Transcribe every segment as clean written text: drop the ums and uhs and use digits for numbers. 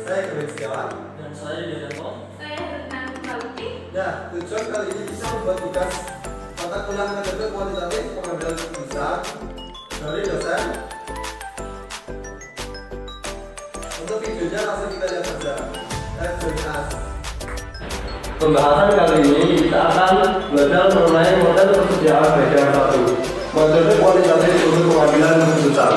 Saya Kevin Setiawan. Dan saya Yulianto. Saya Ferdinand Putrauti. Nah, tujuan kali ini bisa membuat tugas mata kuliah metode kuantitatif pengambilan keputusan dari dosen. Untuk videonya langsung kita lihat saja. Let's join us. Pembahasan kali ini kita akan belajar mengenai model persediaan bagian 1, metode kuantitatif untuk pengambilan keputusan.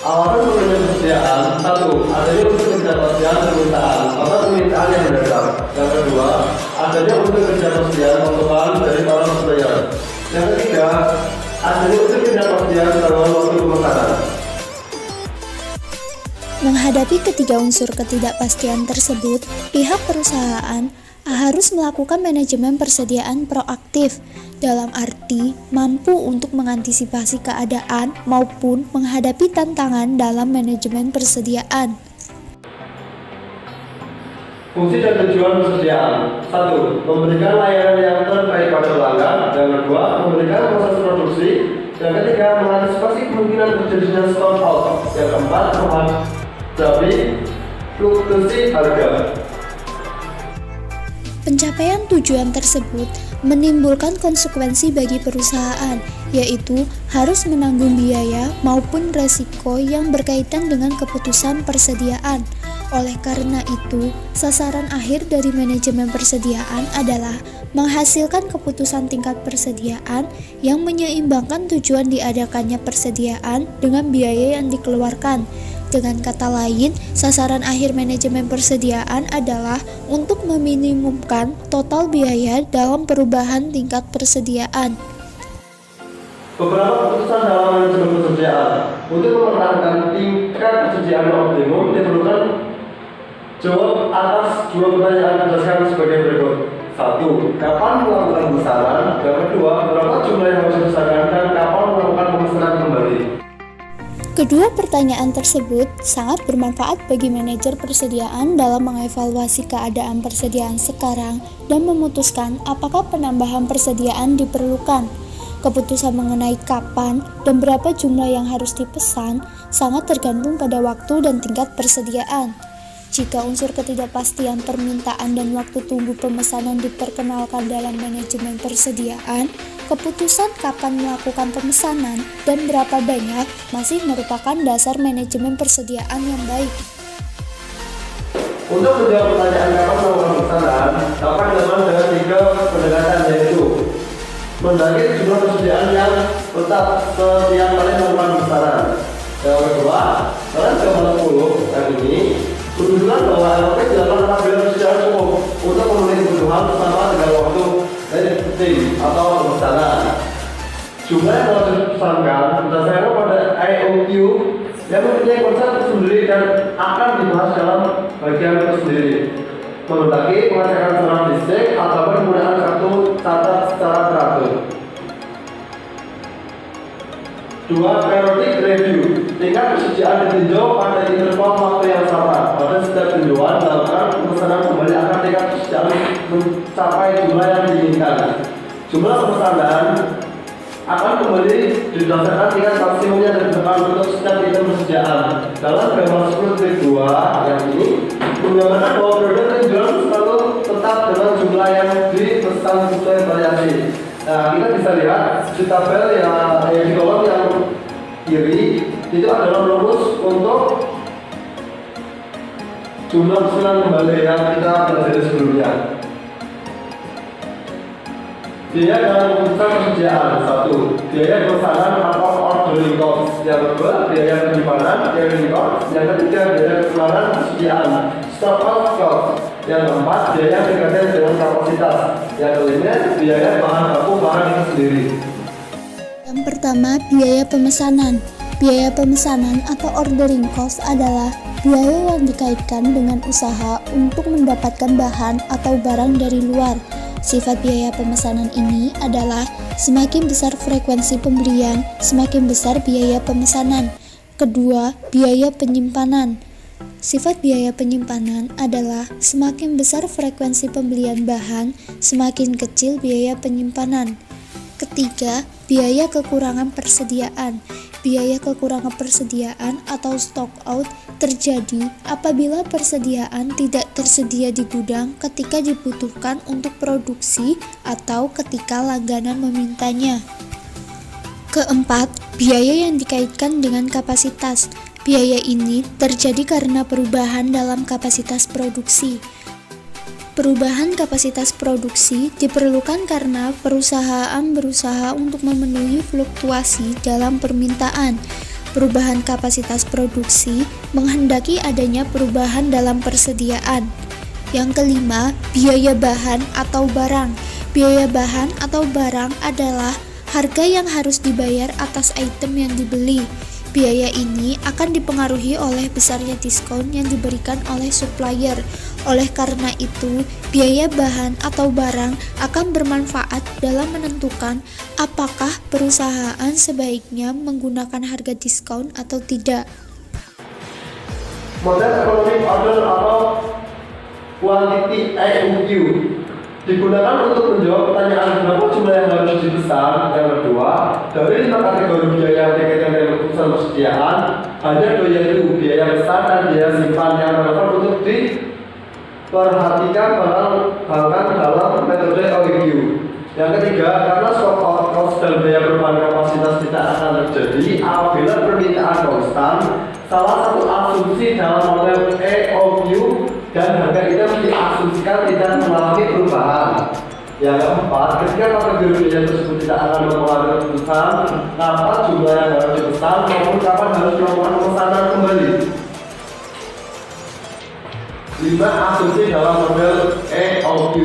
Awalnya mengenai persediaan 1, adanya unsur ketidakpastian permintaan atau permintaan yang mendadak. Yang kedua, adanya unsur ketidakpastian pembukaan dari para supplier. Yang ketiga, adanya unsur ketidakpastian dalam waktu pemesanan. Menghadapi ketiga unsur ketidakpastian tersebut, pihak perusahaan harus melakukan manajemen persediaan proaktif, dalam arti mampu untuk mengantisipasi keadaan maupun menghadapi tantangan dalam manajemen persediaan. Fungsi dan tujuan persediaan 1. Memberikan layanan yang terbaik pada pelanggan. Yang kedua, memberikan proses produksi. Yang ketiga, mengantisipasi kemungkinan terjadinya stock out. Yang keempat, menghadapi fluktuasi harga. Pencapaian tujuan tersebut menimbulkan konsekuensi bagi perusahaan, yaitu harus menanggung biaya maupun resiko yang berkaitan dengan keputusan persediaan. Oleh karena itu, sasaran akhir dari manajemen persediaan adalah menghasilkan keputusan tingkat persediaan yang menyeimbangkan tujuan diadakannya persediaan dengan biaya yang dikeluarkan. Dengan kata lain, sasaran akhir manajemen persediaan adalah untuk meminimumkan total biaya dalam perubahan tingkat persediaan. Beberapa keputusan dalam manajemen persediaan. Untuk mempertahankan tingkat persediaan optimum diperlukan jawab atas dua pertanyaan berdasarkan sebagai berikut. 1. Kapan melakukan pemesanan? Yang kedua, berapa jumlah yang harus dipesankan dan kapan melakukan pemesanan kembali? Kedua pertanyaan tersebut sangat bermanfaat bagi manajer persediaan dalam mengevaluasi keadaan persediaan sekarang dan memutuskan apakah penambahan persediaan diperlukan. Keputusan mengenai kapan dan berapa jumlah yang harus dipesan sangat tergantung pada waktu dan tingkat persediaan. Jika unsur ketidakpastian permintaan dan waktu tunggu pemesanan diperkenalkan dalam manajemen persediaan, keputusan kapan melakukan pemesanan dan berapa banyak masih merupakan dasar manajemen persediaan yang baik. Untuk menjawab pertanyaan kapan melakukan pemesanan, dapat dilakukan dengan 3 pendekatan, yaitu mendaki jumlah persediaan yang tetap setiap kali melakukan pemesanan. Yang kedua, dalam jam 10 yang ini menunjukkan bahwa LOP dilakukan apabila persediaan cukup untuk memenuhi kebutuhan bersama dengan waktu tim atau pemesanan. Jumlah yang harus dipesankan berdasarkan pada IOQ yang mempunyai konsep tersendiri dan akan dibahas dalam bagian tersendiri. Menghendaki pengecekan secara fisik ataupun menggunakan kartu catat secara teratur. 2. Periodic review. Tingkat persediaan ditinjau pada interval waktu yang sama. Pada setiap tinjauan dilakukan pemesanan kembali agar tingkat persediaan mencapai jumlah yang diinginkan. Jumlah pemesanan akan kembali didasarkan tingkat maksimumnya dan ditentukan untuk setiap item persediaan. Dalam gambar 10.2 yang ini menggambarkan bahwa periode penjualan selalu tetap dengan jumlah yang dipesan sesuai variasi. Nah, kita bisa lihat di tabel yang di kolom yang kiri itu adalah rumus untuk jumlah pesanan kembali yang kita pelajari sebelumnya. Biaya dalam keputusan persediaan 1. Biaya pemesanan atau ordering cost. Yang kedua, biaya penyimpanan, carrying cost. Yang ketiga, biaya pesanan persediaan, stock out cost. Yang keempat, biaya terkait dengan kapasitas. Yang kelima, biaya bahan baku barang itu sendiri. Yang pertama, biaya pemesanan. Biaya pemesanan atau ordering cost adalah biaya yang dikaitkan dengan usaha untuk mendapatkan bahan atau barang dari luar. Sifat biaya pemesanan ini adalah semakin besar frekuensi pembelian, semakin besar biaya pemesanan. Kedua, biaya penyimpanan. Sifat biaya penyimpanan adalah semakin besar frekuensi pembelian bahan, semakin kecil biaya penyimpanan. Ketiga, biaya kekurangan persediaan. biaya kekurangan persediaan atau stock out terjadi apabila persediaan tidak tersedia di gudang ketika dibutuhkan untuk produksi atau ketika langganan memintanya. Keempat, biaya yang dikaitkan dengan kapasitas. Biaya ini terjadi karena perubahan dalam kapasitas produksi. Perubahan kapasitas produksi diperlukan karena perusahaan berusaha untuk memenuhi fluktuasi dalam permintaan. Perubahan kapasitas produksi menghendaki adanya perubahan dalam persediaan. Yang kelima, biaya bahan atau barang. Biaya bahan atau barang adalah harga yang harus dibayar atas item yang dibeli. Biaya ini akan dipengaruhi oleh besarnya diskon yang diberikan oleh supplier. Oleh karena itu, biaya bahan atau barang akan bermanfaat dalam menentukan apakah perusahaan sebaiknya menggunakan harga diskon atau tidak. Model economic order atau quantity EOQ digunakan untuk menjawab pertanyaan berapa jumlah yang harus dipesan. Yang kedua, dari 5 kategori biaya yang dikaitkan dengan keputusan persediaan, hanya 2 yaitu biaya pesan dan biaya simpan yang relevan untuk diperhatikan bahkan dalam metode EOQ. Yang ketiga, karena stock out cost dan biaya perubahan kapasitas tidak akan terjadi apabila permintaan konstan, salah satu asumsi dalam model EOQ dan harga item diasumsikan tidak mengalami perubahan. Yang keempat, ketika kategori biaya tersebut tidak akan mempengaruhi keputusan kapan jumlah yang harus dipesan maupun kapan harus melakukan pemesanan kembali. 5 asumsi dalam model EOQ.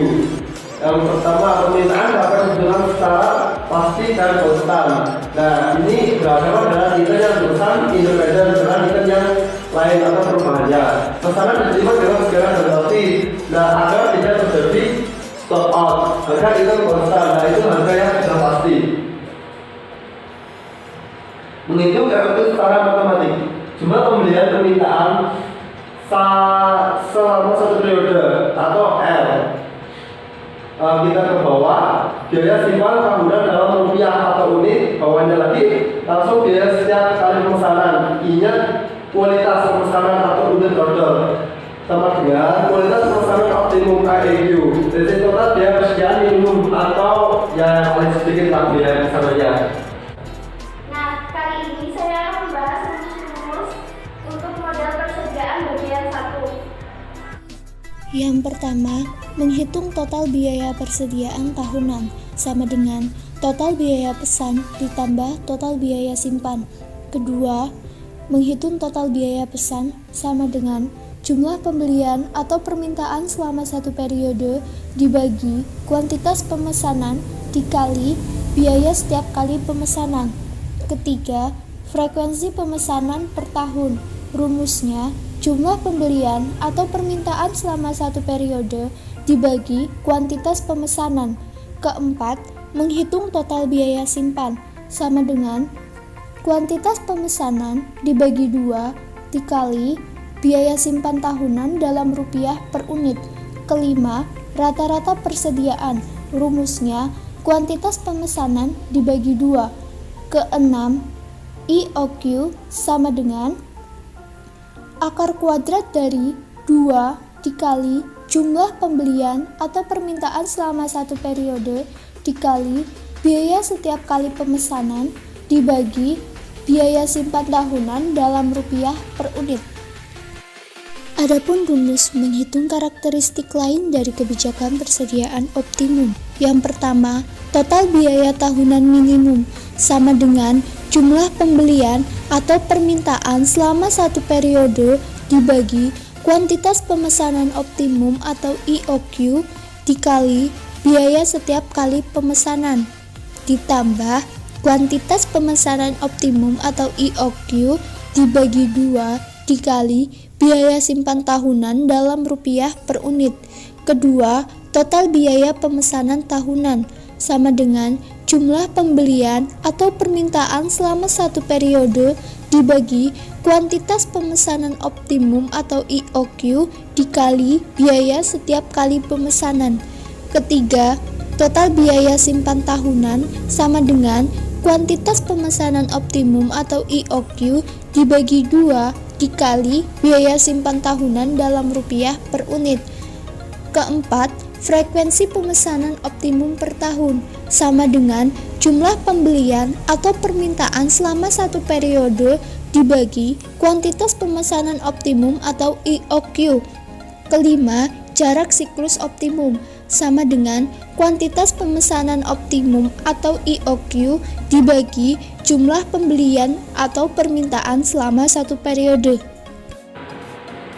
Yang pertama, permintaan dapat dipesan secara pasti dan konstan. Nah, ini beragam dengan item yang dipesan independen dengan item yang lain atau perubahannya. Pesanan diterima dengan segala dan pasti. Nah, agar tidak terjadi stock out, harga item konstan. Nah, itu harga yang sudah pasti. Menghitung efektif secara matematik, jumlah pembelian permintaan selama satu periode atau L. Kita ke bawah, biaya simpan tahunan dalam rupiah atau unit. Bawahnya lagi langsung biaya setiap kali pemesanan. Ingat kualitas pemesanan atau unit order sama dengan kualitas pemesanan optimum EOQ. Jadi total biaya persediaan minimum atau yang paling sedikit lah biaya pemesanannya. Nah, kali ini saya akan membahas rumus untuk model persediaan bagian 1. Yang pertama, menghitung total biaya persediaan tahunan sama dengan total biaya pesan ditambah total biaya simpan. Kedua, menghitung total biaya pesan sama dengan jumlah pembelian atau permintaan selama satu periode dibagi kuantitas pemesanan dikali biaya setiap kali pemesanan. Ketiga, frekuensi pemesanan per tahun. Rumusnya, jumlah pembelian atau permintaan selama satu periode dibagi kuantitas pemesanan. Keempat, menghitung total biaya simpan sama dengan kuantitas pemesanan dibagi 2 dikali biaya simpan tahunan dalam rupiah per unit. Kelima, rata-rata persediaan. Rumusnya, kuantitas pemesanan dibagi 2. Keenam, EOQ sama dengan akar kuadrat dari 2 dikali jumlah pembelian atau permintaan selama satu periode dikali biaya setiap kali pemesanan dibagi biaya simpan tahunan dalam rupiah per unit. Adapun rumus menghitung karakteristik lain dari kebijakan persediaan optimum. Yang pertama, total biaya tahunan minimum sama dengan jumlah pembelian atau permintaan selama satu periode dibagi kuantitas pemesanan optimum atau EOQ dikali biaya setiap kali pemesanan ditambah kuantitas pemesanan optimum atau EOQ dibagi 2 dikali biaya simpan tahunan dalam rupiah per unit. Kedua, total biaya pemesanan tahunan sama dengan jumlah pembelian atau permintaan selama satu periode dibagi kuantitas pemesanan optimum atau EOQ dikali biaya setiap kali pemesanan. Ketiga, total biaya simpan tahunan sama dengan kuantitas pemesanan optimum atau IOQ dibagi 2 dikali biaya simpan tahunan dalam rupiah per unit. Keempat, frekuensi pemesanan optimum per tahun sama dengan jumlah pembelian atau permintaan selama satu periode dibagi kuantitas pemesanan optimum atau IOQ. Kelima, jarak siklus optimum sama dengan kuantitas pemesanan optimum atau IOQ dibagi jumlah pembelian atau permintaan selama satu periode.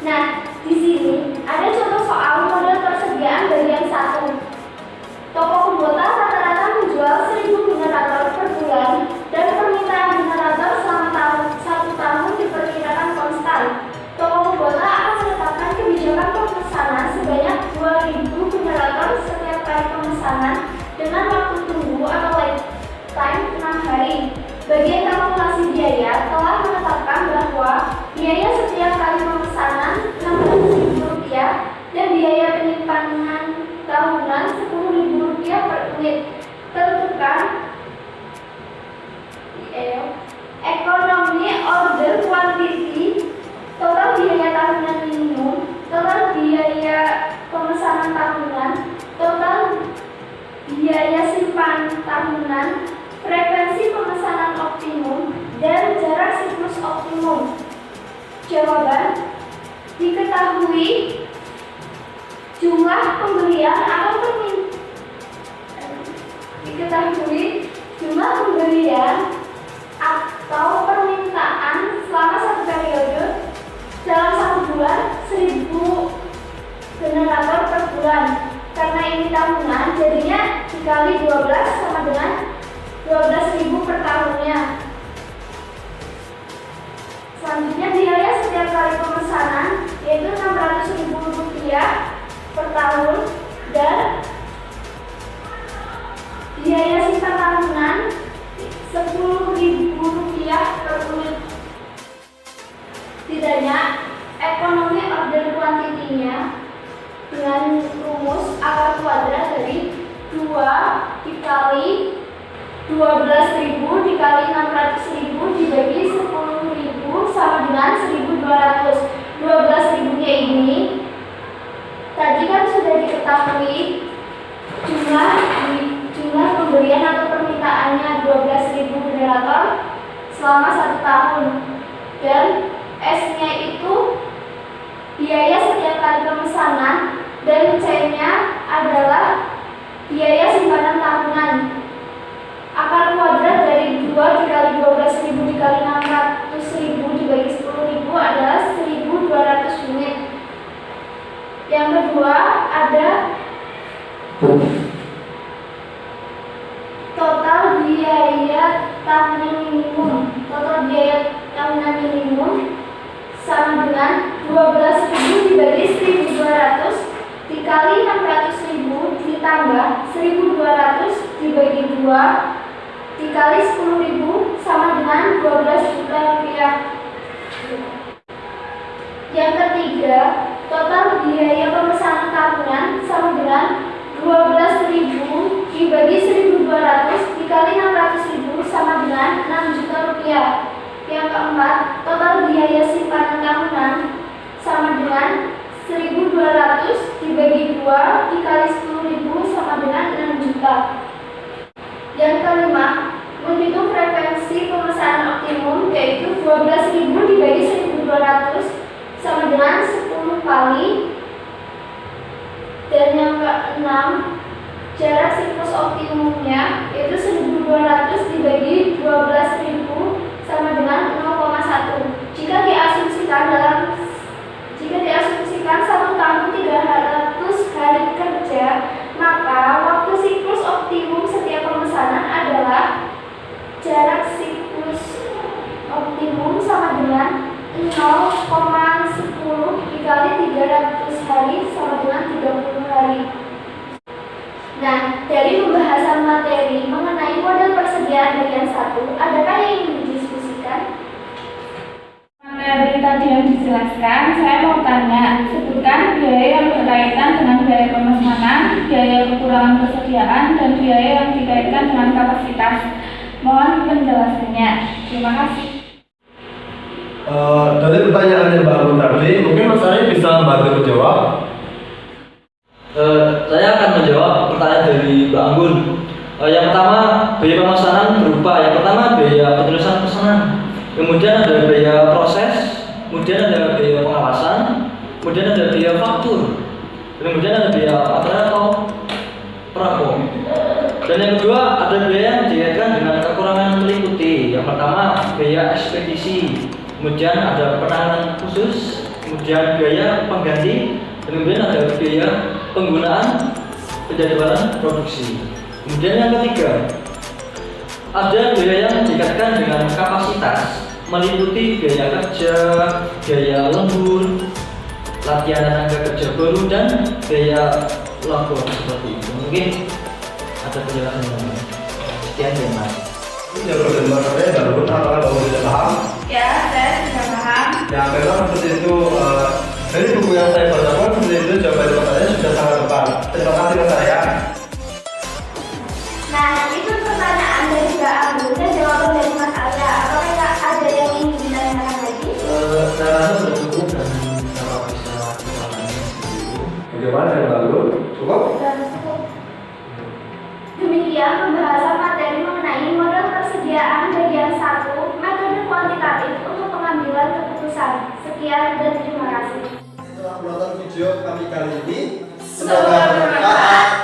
Nah, di sini ada contoh soal model persediaan bagian 1. Toko Kubota rata-rata menjual 1000 generator per bulan dan permintaan generator selama 1 tahun diperkirakan konstan. Toko Kubota akan menetapkan kebijakan pemesanan sebanyak 2000 generator setiap kali pemesanan dengan waktu tunggu atau lifetime 6 hari. Bagian kalkulasi biaya telah menetapkan bahwa biaya setiap kali pemesanan Rp600.000 dan biaya penyimpanan tahunan Rp10.000 per unit. Tentukan ekonomi order quantity, total biaya tahunan minimum, total biaya pemesanan tahunan, total biaya simpan tahunan, frekuensi pemesanan optimum, dan jarak siklus optimum. Jawaban: diketahui jumlah pembelian atau permintaan selama satu periode dalam 1 bulan 1000 generator per bulan. Karena ini tahunan, jadinya dikali 12 sama dengan 12.000 per tahunnya. Selanjutnya biaya setiap kali pemesanan yaitu Rp600.000 per tahun dan biaya simpan tahunan Rp10.000 per unit. Ditanya ekonomi order kuantitinya dengan rumus akar kuadrat dari 2 dikali 12.000 dikali 600.000 dibagi 10.000 sama dengan 1.200. 12.000-nya ini tadi kan sudah diketahui jumlah pembelian atau permintaannya 12.000 generator selama 1 tahun, dan S-nya itu biaya setiap kali pemesanan dan C-nya adalah biaya simpanan tahunan. Akar kuadrat dari 2 dikali 12.000 dikali 600.000 dibagi 10.000 adalah 1.200 unit. Yang kedua ada total biaya tahunan minimum. Total biaya tahunan minimum sama dengan 12.000 dibagi 1.200 dikali 600.000 ditambah 1.200 dibagi 2 dikali 10.000 sama dengan 12 juta rupiah. Yang ketiga, total biaya pemesanan tahunan sama dengan 12.000 dibagi 1.200 dikali 600.000 sama dengan 6 juta rupiah. Yang keempat, total biaya simpanan tahunan sama dengan 1.200 dibagi 2 dikali 10.000 sama dengan 6 juta. Yang kelima, menghitung frekuensi pemesanan optimum yaitu 12.000 dibagi 1.200 sama dengan 10 kali. Dan yang keenam, jarak siklus optimumnya yaitu 1.200 dibagi 12.000 sama dengan 0,1. Jika diasumsikan 1 tahun 300 hari kerja, maka waktu siklus optimum setiap pemesanan adalah jarak siklus optimum sama dengan 0,10 dikali 300 hari sama dengan 30 hari. Nah, dari pembahasan materi mengenai model persediaan bagian 1, adakah yang ingin didiskusikan? Materi tadi yang dijelaskan, saya mau tanya, sebutkan biaya yang berkaitan dengan biaya pemesanan, biaya kekurangan persediaan, dan biaya yang dikaitkan dengan kapasitas. Mohon penjelasannya. Terima kasih. Dari pertanyaannya Mbak Anggun tadi, mungkin Mas Ari bisa bantu menjawab. Saya akan menjawab pertanyaan dari Mbak Anggun. Yang pertama, biaya pemesanan berupa yang pertama biaya penulisan pesanan, kemudian ada biaya proses, kemudian ada biaya pengawasan, kemudian ada biaya faktur, kemudian ada biaya material atau perangko. Dan yang kedua ada biaya yang dikaitkan dengan kekurangan meliputi. Yang pertama biaya ekspedisi, kemudian ada penanganan khusus, kemudian biaya pengganti, dan kemudian ada biaya penggunaan penjadwalan produksi. Kemudian yang ketiga, ada biaya yang dikaitkan dengan kapasitas, meliputi biaya kerja, biaya lembur, latihan tenaga kerja baru, dan biaya labor seperti itu. Mungkin ada penjelasan yang sekian ya Mas. Ini yang berdengar saya dan Bun, apakah Bapak sudah paham? Ya, saya sudah paham. Ya, memang seperti itu. Dari buku yang saya baca pun seperti itu, jawaban pertanyaannya sudah sangat tepat. Terima kasih Mas saya. Nah, itu pertanyaan dari Mbak Anggun dan jawaban dari Mas Arya. Apakah ada yang ingin ditanyakan lagi? Saya rasa sudah cukup dan kalau bisa kita lanjut dulu. Bagaimana yang lalu? Cukup? Dan cukup. Demikian pembahasan materi mengenai model persediaan bagian 1 metode kuantitatif untuk pengambilan keputusan. Sekian dan terima kasih. Setelah menonton video kami kali ini, Semoga bermanfaat.